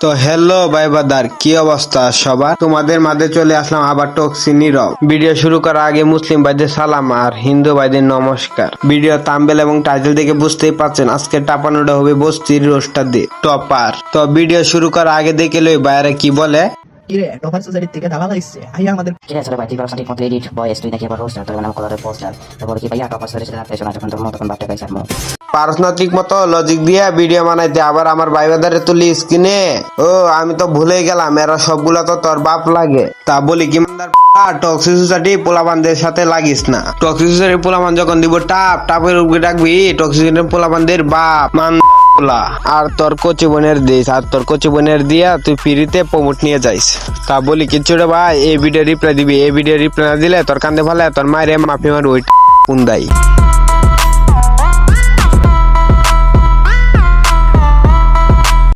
তো হ্যালো ভাই বাদার, কি অবস্থা সবার? তোমাদের মাঝে চলে আসলাম আবার টক্সি নীরব। ভিডিও শুরু করার আগে মুসলিম ভাইদের সালাম আর হিন্দু ভাইদের নমস্কার। ভিডিও থাম্বনেল এবং টাইটেল দেখে বুঝতেই পারছেন আজকে টাপানোটা হবে বস্তির রোস্টার দিয়ে টপার। তো ভিডিও শুরু করার আগে দেখে লই ভাইরা কি বলে। কিরে টপার সোসাইটি থেকে দালাল আইছে আইয়া আমাদের ঠিক আছে ভাই, তুই ভাবছ ঠিক মতো এডিট বয়েস, তুই নাকি আবার হোস্টার, তোর নাম কলারের পোস্টার, তারপর কি ভাইয়া টপার সাথে রাখতে এসো না, যখন তোর মতো তখন বাপটা পাইছে মো পারসোনাল ঠিক মতো লজিক দিয়ে ভিডিও বানাইতে আবার আমার ভাই বাদারে তুলি স্ক্রিনে। ও আমি তো ভুলে গেলাম, এরা সবগুলা তো তোর বাপ লাগে। তা বলি কি টক্সিক সোসাইটি পোলাবানদের সাথে লাগিস না। টক্সিক সোসাইটি পোলাবান যখন দিব টাপের উপরে ডাকবি টক্সিক পোলাবানদের বাপ মান আর তোর কচি বোনের দিস, আর তোর কচি বোনের দিয়া তুই ফ্রিতে প্রমোট নিয়ে যাইস। তা বলি কিচ্ছু রে ভাই, এই ভিডিও রিপ্লাই দিবি, এই ভিডিও রিপ্লাই না দিলে তোর কান্দে ফেলে তোর মায়ের মাফি মার ওই পুন্দাই।